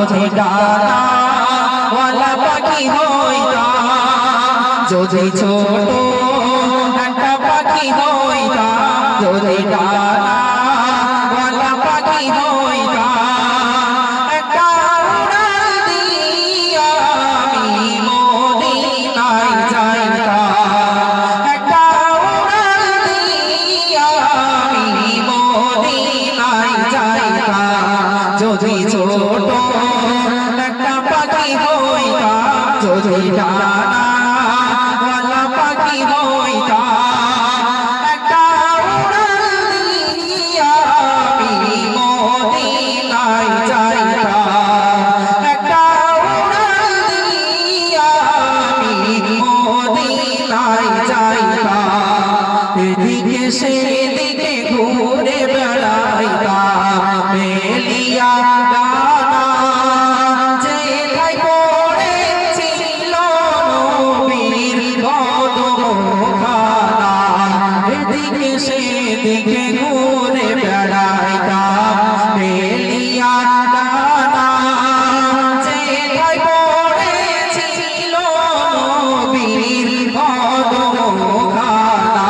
যদি ডানা ওয়ালা পাখি হইতাম, যদি ছোট একটা পাখি হইতাম, যদি ডানা ওয়ালা পাখি হইতাম, একটা উড়াল দিয়া আমি মদিনায় যাইতাম, একটা উড়াল দিয়া আমি মদিনায় যাইতাম, যদি ছোট একটা পাখি হইতাম, যদি ডানা ওয়ালা পাখি হইতাম, একটা উড়াল দিয়া আমি মদিনায় যাইতাম, একটা উড়াল দিয়া আমি মদিনায় যাইতাম, এদিকে সেদিকে ঘুরে বেড়াইতাম মেলিয়া ডানা, যেথায় পড়েছিল নবীর কদমখানা, এদিকে সেদিকে ঘুরে বেড়াইতাম মেলিয়া ডানা, যেথায় পড়েছিল নবীর কদমখানা,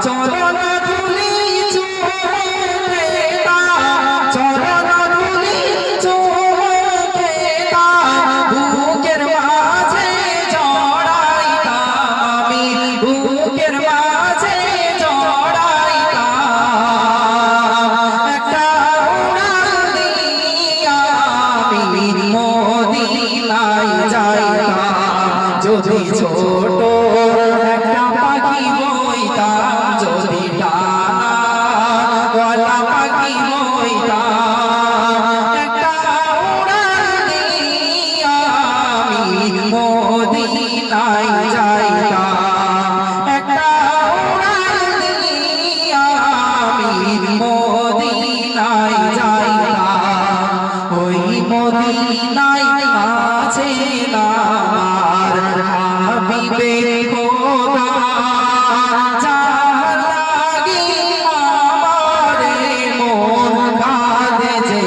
চরণ ধুলি চুমে খেতাম, চরণ ধুলি চুমে খেতাম, বুকের মাঝে জড়াইতাম আমি, বুকের মাঝে জড়াইতাম, একটা উড়াল দিয়া আমি মদিনায় যাইতাম, যদি ছোট একটা পাখি হইতাম, যদি ডানা ওয়ালা পাখি হইতাম, একটা উড়াল দিয়া আমি মদিনায় যাইতাম, একটা উড়াল দিয়া আমি মদিনায় যাইতাম, ওই মদিনায় আছে আমার হাবিবে খোদা, যার লাগি আমারে মন কাঁদে যে